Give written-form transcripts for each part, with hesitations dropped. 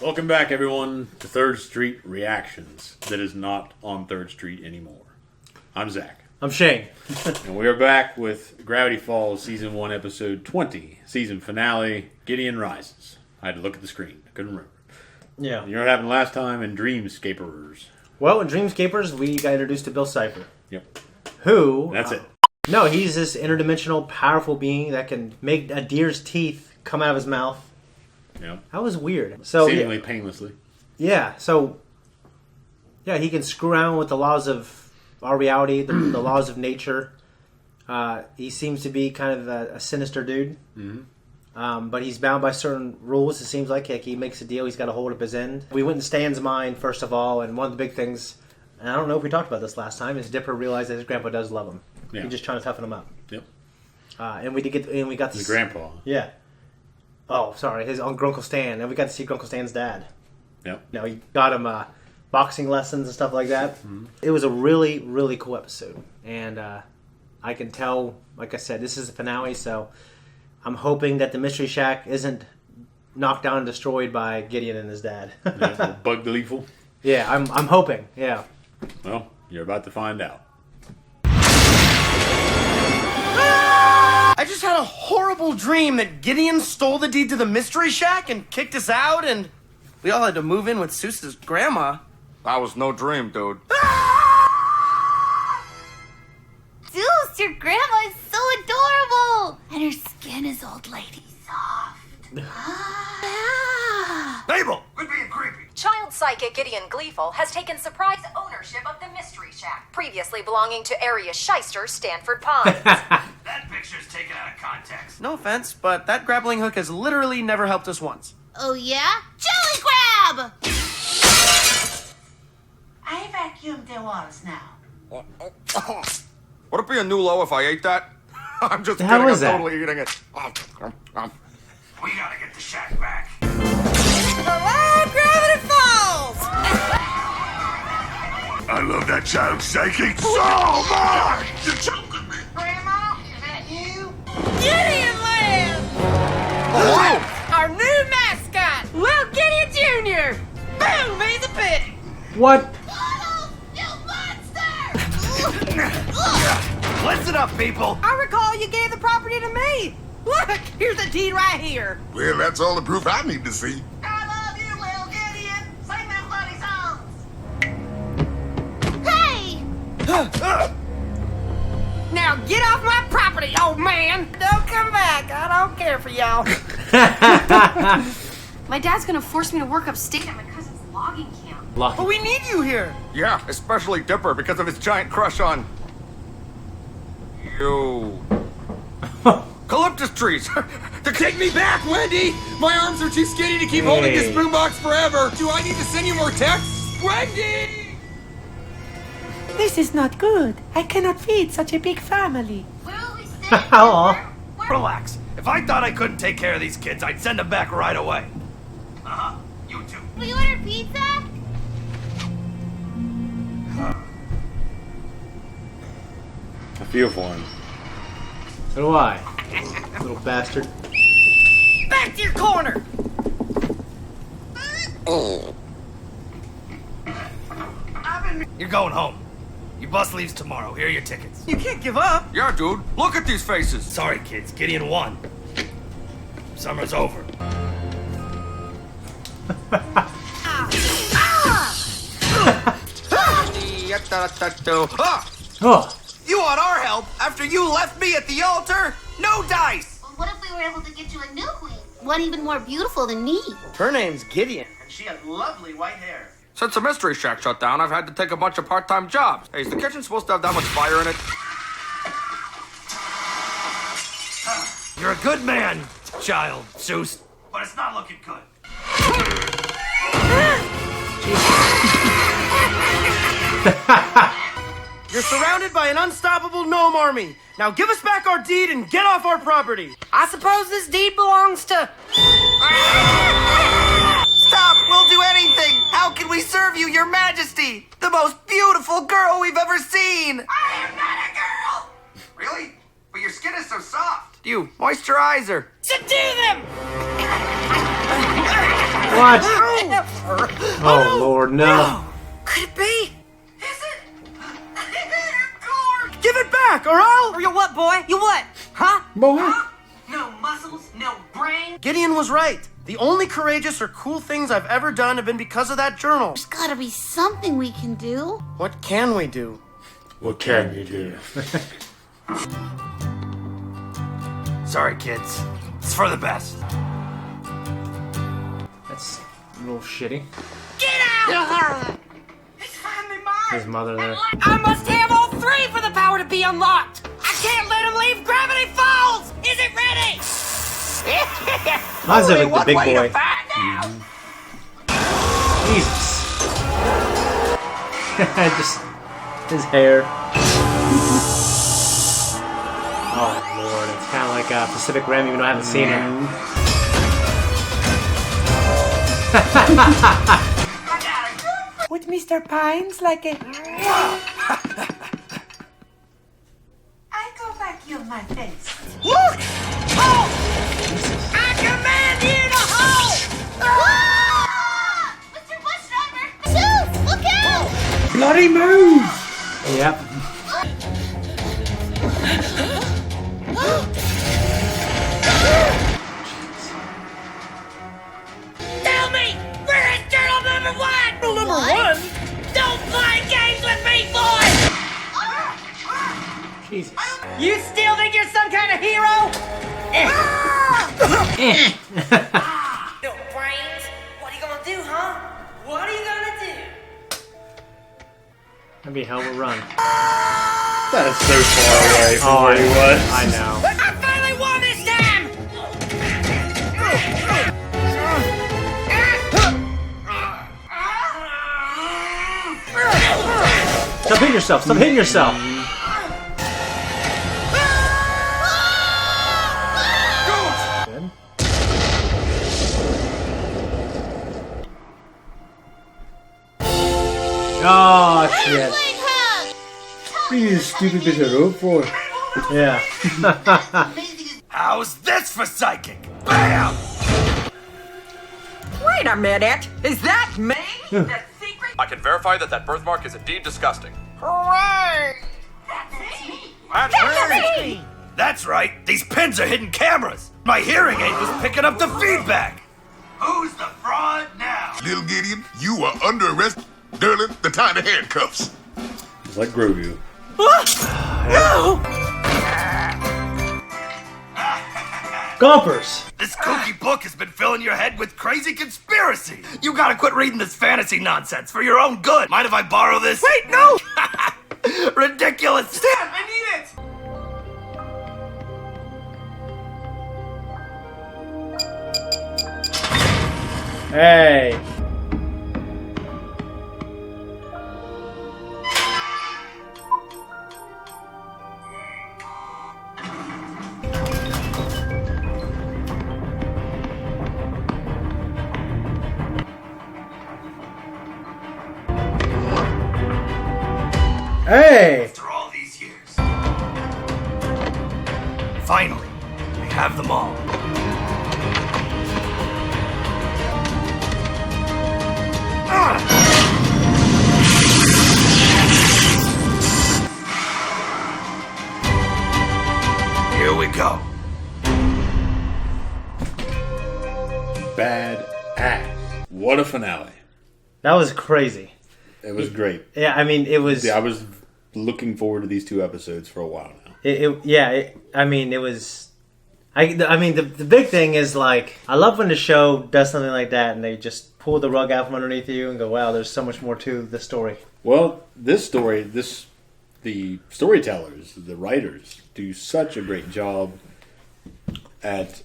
Welcome back, everyone, to 3rd Street Reactions that is not on 3rd Street anymore. I'm Zach. I'm Shane. And we are back with Gravityfalls Season 1, Episode 20, Season Finale, Gideon Rises. I had to look at the screen. I couldn't remember. Yeah. You know what happened last time in Dreamscapers? Well, in Dreamscapers, we got introduced to Bill Cipher. Yep. Who... That's it. No, he's this interdimensional, powerful being that can make a deer's teeth come out of his mouth. Yep. That was weird. So seemingly painlessly. Yeah, so... Yeah, he can screw around with the laws of our reality, the laws of nature. He seems to be kind of a sinister dude. Mm-hmm. But he's bound by certain rules, it seems like. He makes a deal, he's got to hold up his end. We went in Stan's mind, first of all, and one of the big things, and I don't know if we talked about this last time, is Dipper realized that his grandpa does love him. Yeah. He's just trying to toughen him up. Yep. And we got to his grandpa. Yeah. Oh, sorry, his Uncle Stan. And we got to see Uncle Stan's dad. Yep. You know, he got him boxing lessons and stuff like that. Mm-hmm. It was a really, really cool episode. And I can tell, like I said, this is the finale, so I'm hoping that the Mystery Shack isn't knocked down and destroyed by Gideon and his dad. Yeah, bug lethal? Yeah, I'm hoping, yeah. Well, you're about to find out. I just had a horrible dream that Gideon stole the deed to the Mystery Shack and kicked us out, and we all had to move in with Seuss's grandma. That was no dream, dude. Zeus, your grandma is so adorable! And her skin is old lady soft. Mabel, quit being creepy. Child psychic Gideon Gleeful has taken surprise ownership of the Mystery Shack, previously belonging to area shyster Stanford Pines. That picture's taken out of context. No offense, but that grappling hook has literally never helped us once. Oh yeah? Jelly grab! I vacuumed the walls now. Would it be a new low if I ate that? I'm just How kidding, was I'm that? totally eating it. We gotta get the shack back. Hello, Gravityfalls! I love that child shaking so much! You're choking me. Grandma, is that you? Gideon Land! Whoa! Our new mascot, Little Gideon Jr. Boom, he's a pit. What? Donald, you monster! Listen up, people. I recall you gave the property to me. Look, here's the deed right here. Well, that's all the proof I need to see. I love you, Little Gideon. Sing them bloody songs. Hey! Now get off my property, old man. Don't come back. I don't care for y'all. My dad's gonna force me to work upstate at my cousin's logging camp. But we need you here. Yeah, especially Dipper because of his giant crush on... you. Eucalyptus trees. Take me back, Wendy! My arms are too skinny to keep holding this boombox forever. Do I need to send you more texts? Wendy! This is not good. I cannot feed such a big family. Where will we stay? Aw. Relax. If I thought I couldn't take care of these kids, I'd send them back right away. Uh-huh. You too. We order pizza? I feel for him. So do I. Little bastard. Back to your corner. You're going home. Your bus leaves tomorrow. Here are your tickets. You can't give up. Yeah, dude. Look at these faces. Sorry, kids. Gideon won. Summer's over. Oh. You want our help after you left me at the altar? No dice. Well, what if we were able to get you a new queen? One even more beautiful than me. Her name's Gideon, and she has lovely white hair. Since the Mystery Shack shut down, I've had to take a bunch of part-time jobs. Hey, is the kitchen supposed to have that much fire in it? You're a good man, child, Seuss. But it's not looking good. You're surrounded by an unstoppable gnome army. Now give us back our deed and get off our property. I suppose this deed belongs to... Stop! We'll do anything! How can we serve you, your majesty? The most beautiful girl we've ever seen! I am not a girl! Really? But your skin is so soft. You moisturize her. Subdue them! What? Oh, Lord, no. Could it be? Give it back, or I'll... Or you what, boy? You what? Huh? Boy. No muscles, no brain. Gideon was right. The only courageous or cool things I've ever done have been because of that journal. There's gotta be something we can do. What can we do? What can you do? Sorry, kids. It's for the best. That's a little shitty. Get out! It's finally mine. His mother there. I must have all three for the power to be unlocked. I can't let him leave Gravity Falls. Is it ready? How's like the big boy? Jesus. Just his hair. Oh Lord, it's kind of like Pacific Rim, even though I haven't seen it. With Mr. Pines like a... I go vacuum my face. Look! Halt! I command you to halt! Mr. Bus Driver! Shoot! Look out! Bloody move! Yep. Tell me! Where is journal number one? Number one? Don't play games with me, boy! Jesus. You still think you're some kind of hero? No brains? What are you gonna do, huh? What are you gonna do? That'd be a hell of a run. That is so far away from where he was. I know. I finally won this time! Stop hitting yourself. Stop hitting yourself. Good. Oh, shit. You stupid bitch of rope for. Yeah. How's this for psychic? Bam! Wait a minute! Is that me? The secret? I can verify that birthmark is indeed disgusting. Hooray! That's me! That's right. These pins are hidden cameras. My hearing aid was picking up the feedback. Who's the fraud now? Little Gideon, you are under arrest. Derlin, the tie the handcuffs. It's like Grogu. Gompers. This kooky book has been filling your head with crazy conspiracy. You gotta quit reading this fantasy nonsense for your own good. Mind if I borrow this? Wait, no! Ridiculous. Dad, I need it. Hey. Hey. After all these years. Finally, we have them all. Here we go. Bad ass. What a finale. That was crazy. It was great. Yeah, I mean, it was... I was looking forward to these two episodes for a while now. I mean, it was... I mean, the big thing is, like, I love when the show does something like that and they just pull the rug out from underneath you and go, wow, there's so much more to the story. Well, this story, the storytellers, the writers, do such a great job at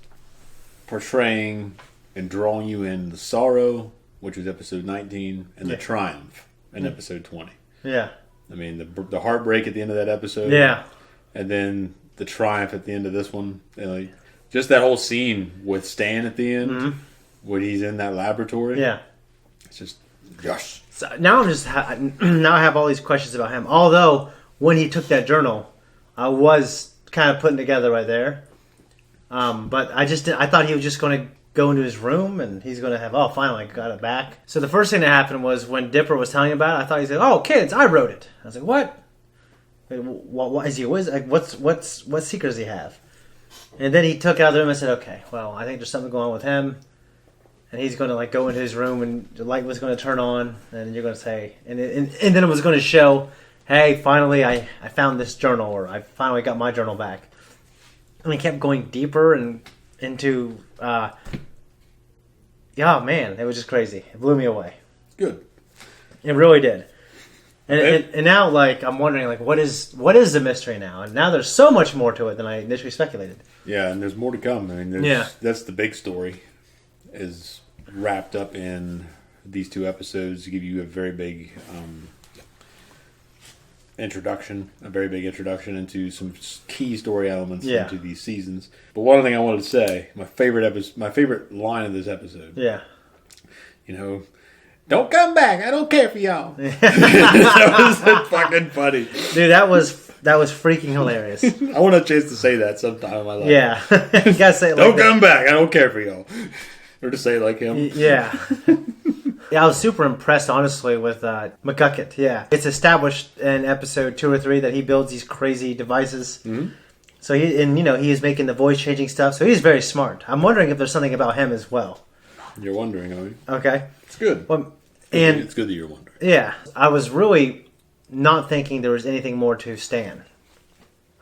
portraying and drawing you in the sorrow, which was episode 19, and the triumph in episode 20. Yeah. I mean, the heartbreak at the end of that episode. Yeah. And then the triumph at the end of this one. And like, just that whole scene with Stan at the end, when he's in that laboratory. Yeah. It's just, gosh. So now now I have all these questions about him. Although, when he took that journal, I was kind of putting together right there. But I thought he was just going to go into his room and he's going to have, finally I got it back. So the first thing that happened was when Dipper was telling me about it, I thought he said, kids, I wrote it. I was like, what? What is he? What secret does he have? And then he took it out of the room and said, okay, well, I think there's something going on with him. And he's going to like go into his room and the light was going to turn on. And you're going to say, and then it was going to show, hey, finally I found this journal, or I finally got my journal back. And he kept going deeper and into, man, it was just crazy. It blew me away. Good. It really did. And now, like, I'm wondering, like, what is the mystery now? And now there's so much more to it than I initially speculated. Yeah, and there's more to come. I mean, that's the big story, is wrapped up in these 2 episodes to give you a very big introduction into some key story elements into these seasons. But one thing I wanted to say, my favorite line of this episode. Yeah. Don't come back. I don't care for y'all. That was so fucking funny. Dude, that was freaking hilarious. I want a chance to say that sometime in my life. Yeah. You gotta say it like don't come back. I don't care for y'all. Or to say it like him. Yeah. Yeah, I was super impressed, honestly, with McGucket. Yeah. It's established in episode 2 or 3 that he builds these crazy devices. Mm-hmm. So he is making the voice changing stuff. So he's very smart. I'm wondering if there's something about him as well. You're wondering, are you? Okay. It's good. Well, it's good that you're wondering. Yeah. I was really not thinking there was anything more to Stan.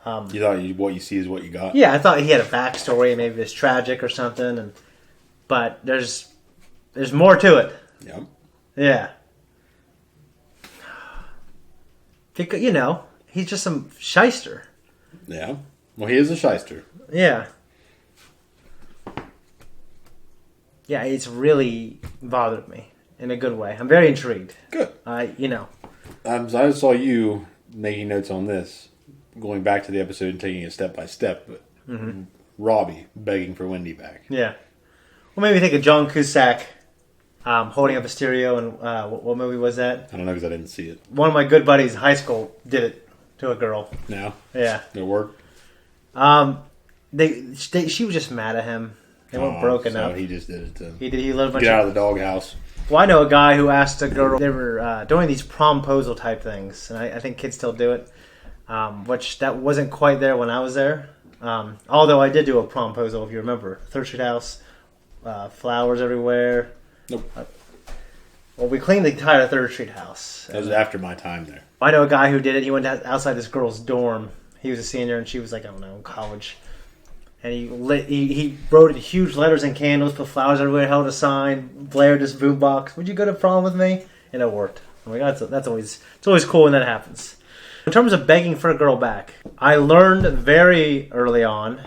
You thought what you see is what you got? Yeah, I thought he had a backstory, maybe it was tragic or something. But there's more to it. Yep. Yeah. He's just some shyster. Yeah. Well, he is a shyster. Yeah. Yeah, it's really bothered me in a good way. I'm very intrigued. Good. I saw you making notes on this, going back to the episode and taking it step by step, but Robbie begging for Wendy back. Yeah. Well, made me think of John Cusack holding up a stereo, and what movie was that? I don't know because I didn't see it. One of my good buddies in high school did it to a girl. No? Yeah. It worked? She was just mad at him. They weren't broken up. He just did it to he let a bunch get out of the doghouse. Well, I know a guy who asked a girl. They were doing these promposal type things, and I think kids still do it. Which that wasn't quite there when I was there. Although I did do a promposal, if you remember, Third Street House, flowers everywhere. Nope. Well, we cleaned the entire Third Street House. That was after my time there. I know a guy who did it. He went outside this girl's dorm. He was a senior, and she was like, I don't know, in college. And he wrote in huge letters and candles, put flowers everywhere, held a sign, blared this boombox. Would you go to prom with me? And it worked. I'm like, it's always cool when that happens. In terms of begging for a girl back, I learned very early on,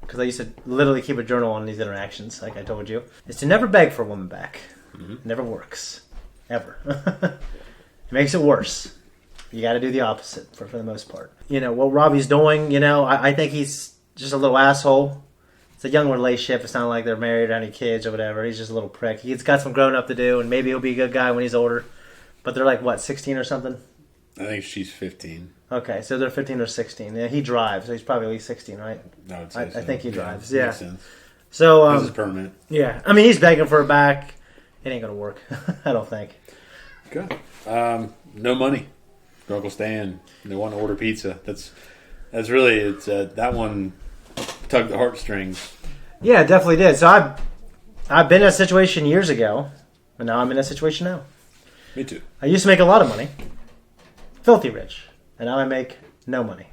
because I used to literally keep a journal on these interactions, like I told you, is to never beg for a woman back. Mm-hmm. It never works. Ever. It makes it worse. You got to do the opposite for the most part. What Robbie's doing, I think he's just a little asshole. It's a young relationship. It's not like they're married or any kids or whatever. He's just a little prick. He's got some growing up to do, and maybe he'll be a good guy when he's older. But they're like, 16 or something? I think she's 15. Okay, so they're 15 or 16. Yeah, he drives, so he's probably at least 16, right? I would say so. I think he drives, yeah. Makes sense. So, this is permanent. Yeah, I mean, he's begging for her back. It ain't going to work, I don't think. Good. No money. Uncle Stan, they want to order pizza. That's really, that one tugged the heartstrings. Yeah, it definitely did. So I've been in a situation years ago, but now I'm in a situation now. Me too. I used to make a lot of money, filthy rich, and now I make no money,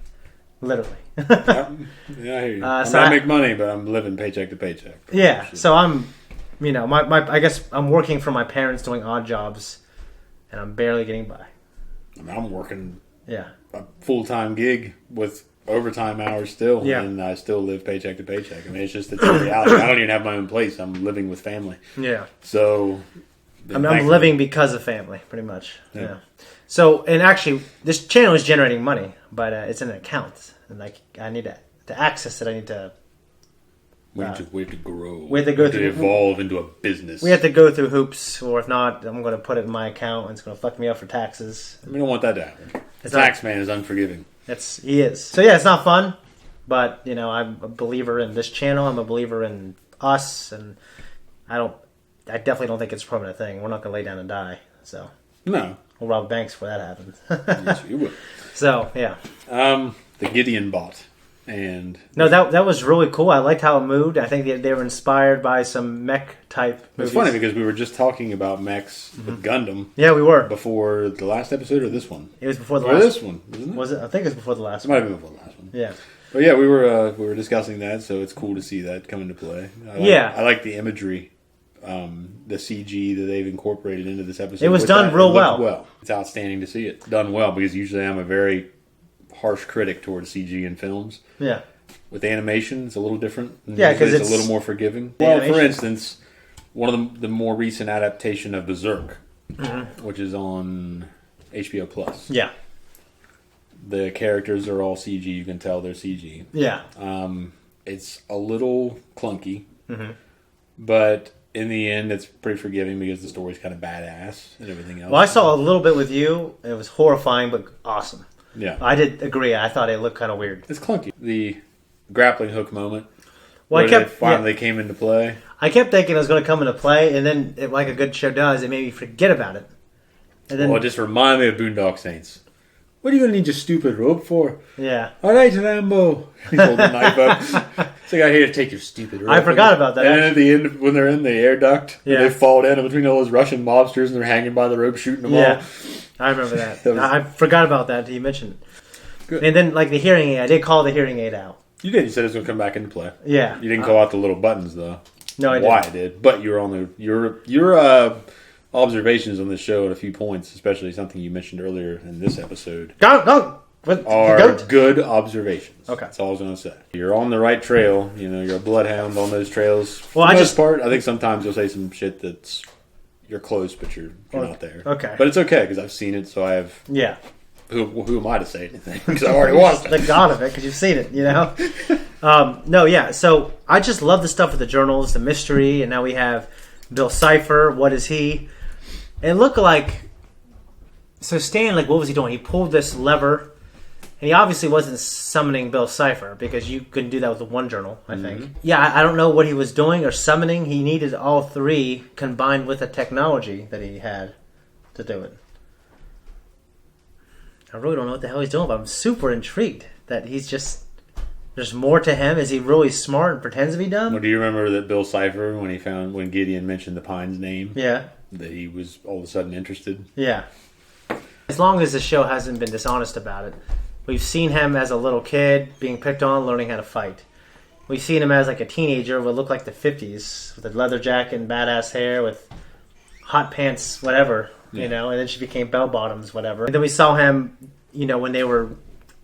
literally. Yeah, I hear you. I make money, but I'm living paycheck to paycheck. Yeah, so I'm, I guess I'm working for my parents doing odd jobs, and I'm barely getting by. I'm working a full-time gig with overtime hours still, and I still live paycheck to paycheck. I mean, it's a reality. I don't even have my own place. I'm living with family. Yeah. So I'm living because of family, pretty much. Yeah. So, and actually, this channel is generating money, but it's an account, and I need to access it. I need to. We have to grow. We have to go through. Evolve into a business. We have to go through hoops, or if not, I'm going to put it in my account, and it's going to fuck me up for taxes. We don't want that to happen. The tax man is unforgiving. He is. So yeah, it's not fun, but I'm a believer in this channel. I'm a believer in us, and I definitely don't think it's a permanent thing. We're not going to lay down and die. So No. we'll rob banks before that happens. Yes, you would. So, yeah. The Gideon bot. And No, that was really cool. I liked how it moved. I think they were inspired by some mech type movies. it's funny because we were just talking about mechs with Gundam. Yeah, we were. Before the last episode or this one? It was before the or last this one, isn't it? Was it? I think it was before the last It might one. have been before the last one. Yeah. But yeah, we were discussing that, so it's cool to see that come into play. I like the imagery, the CG that they've incorporated into this episode. It was done real well. It's outstanding to see it done well because usually I'm a very harsh critic towards CG in films. Yeah. With animation, it's a little different. Yeah, because it's a little more forgiving. Well, for instance, one of the more recent adaptation of Berserk, which is on HBO Plus. Yeah. The characters are all CG. You can tell they're CG. Yeah. It's a little clunky, but in the end, it's pretty forgiving because the story's kind of badass and everything else. Well, I saw a little bit with you. It was horrifying, but awesome. Yeah. I did agree. I thought it looked kind of weird. It's clunky. The grappling hook moment. Well, where they finally came into play. I kept thinking it was going to come into play, and then, like a good show does, it made me forget about it. And then, Well, it just reminded me of Boondock Saints. What are you going to need your stupid rope for? Yeah. All right, Rambo. He pulled the knife up. It's like, I here to take your stupid rope. I forgot about that. And then at the end, when they're in the air duct, they fall down in between all those Russian mobsters and they're hanging by the rope shooting them all. I remember that. I forgot about that until you mentioned it. Good. And then, like the hearing aid, I did call the hearing aid out. You did. You said it was going to come back into play. Yeah. You didn't call out the little buttons, though. No, I didn't. Why I did. But you were on your observations on this show at a few points, especially something you mentioned earlier in this episode. Go! Are good observations. Okay. That's all I was going to say. You're on the right trail. You know, you're a bloodhound on those trails. For Well, the most part, I think sometimes you'll say some shit that's you're close, but you're not there. Okay. But it's okay because I've seen it, so I have. Yeah. Who am I to say anything? Because I've already watched it. The god of it, because you've seen it, you know? No, yeah. So I just love the stuff with the journals, the mystery, and now we have Bill Cipher. What is he? It looked like... So Stan, like, what was he doing? He pulled this lever, and he obviously wasn't summoning Bill Cipher, because you couldn't do that with the one journal, I think. Yeah, I don't know what he was doing or summoning. He needed all three combined with the technology that he had to do it. I really don't know what the hell he's doing, but I'm super intrigued that he's just... There's more to him. Is he really smart and pretends to be dumb? Well, do you remember that Bill Cipher, when Gideon mentioned the Pine's name? Yeah. That he was all of a sudden interested? Yeah. As long as the show hasn't been dishonest about it. We've seen him as a little kid being picked on, learning how to fight. We've seen him as like a teenager with look like the 50s, with a leather jacket and badass hair, with hot pants, whatever. You know, and then she became bell bottoms, whatever. And then we saw him, you know, when they were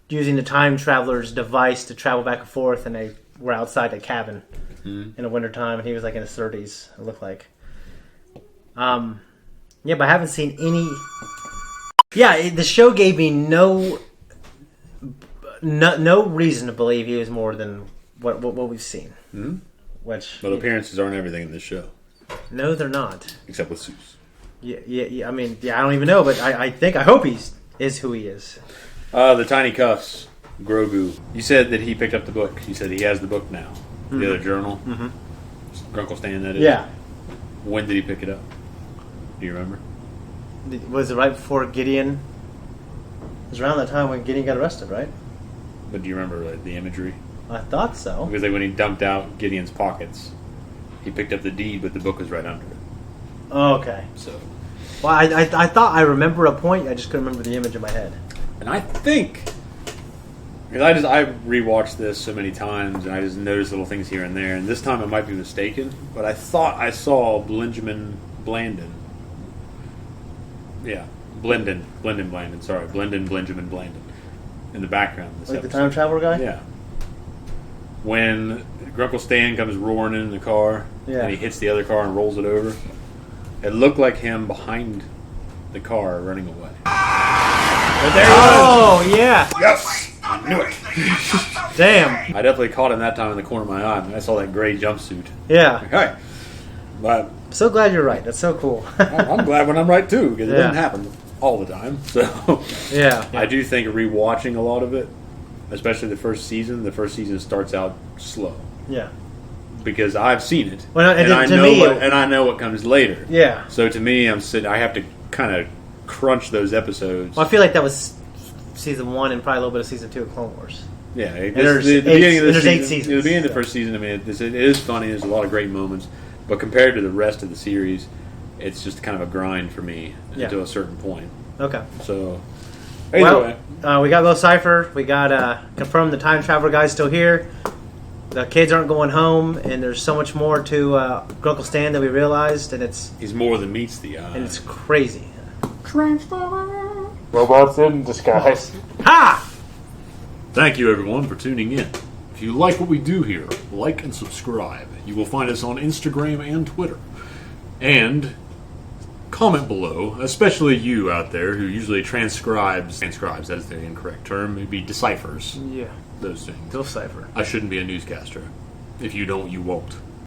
using the time traveler's device to travel back and forth, and they were outside the cabin in the wintertime, and he was like in his 30s, it looked like. Yeah, but I haven't seen any... Yeah, the show gave me no reason to believe he was more than what we've seen. Mm-hmm. Which... But appearances aren't everything in this show. No, they're not. Except with Seuss. Yeah. I mean, I don't even know, but I hope he is who he is. The Tiny Cuffs, Grogu. You said that he picked up the book. You said he has the book now. The other journal. Grunkle Stan, that is. Yeah. When did he pick it up? Do you remember? Was it right before Gideon? It was around that time when Gideon got arrested, right? But do you remember the imagery? I thought so. Because when he dumped out Gideon's pockets, he picked up the deed, but the book was right under it. Oh, okay. So, well, I thought I remember a point. I just couldn't remember the image in my head. And I think, because I rewatched this so many times, and I just noticed little things here and there. And this time I might be mistaken, but I thought I saw Benjamin Blandon. Yeah, Blandon. Sorry, Benjamin Blandon in the background. This like episode. The time traveler guy. Yeah. When Grunkle Stan comes roaring in the car, and he hits the other car and rolls it over, it looked like him behind the car running away. But there he was. Yeah. Yes, I knew it. Damn. I definitely caught him that time in the corner of my eye when I saw that gray jumpsuit. Yeah. Okay. But I'm so glad you're right. That's so cool. I'm glad when I'm right too, because it doesn't happen all the time. So yeah. I do think rewatching a lot of it, especially the first season starts out slow. Yeah. because I've seen it, Well, and I to know me, and I know what comes later. Yeah. So to me, I have to kind of crunch those episodes. Well, I feel like that was season 1 and probably a little bit of season 2 of Clone Wars. Yeah, there's the beginning of the season, 8 seasons. the beginning of the first season. I mean, it is funny. There's a lot of great moments, but compared to the rest of the series, it's just kind of a grind for me to a certain point. Okay. So, anyway. Well, we got Low Cipher. We got confirmed the time traveler guy's still here. The kids aren't going home, and there's so much more to Grunkle Stan that we realized, and he's more than meets the eye, and it's crazy. Robots in disguise. Ha! Thank you, everyone, for tuning in. If you like what we do here, like and subscribe. You will find us on Instagram and Twitter. And comment below, especially you out there who usually transcribes, that is the incorrect term, maybe deciphers. Yeah. Those things. Decipher. I shouldn't be a newscaster. If you don't, you won't.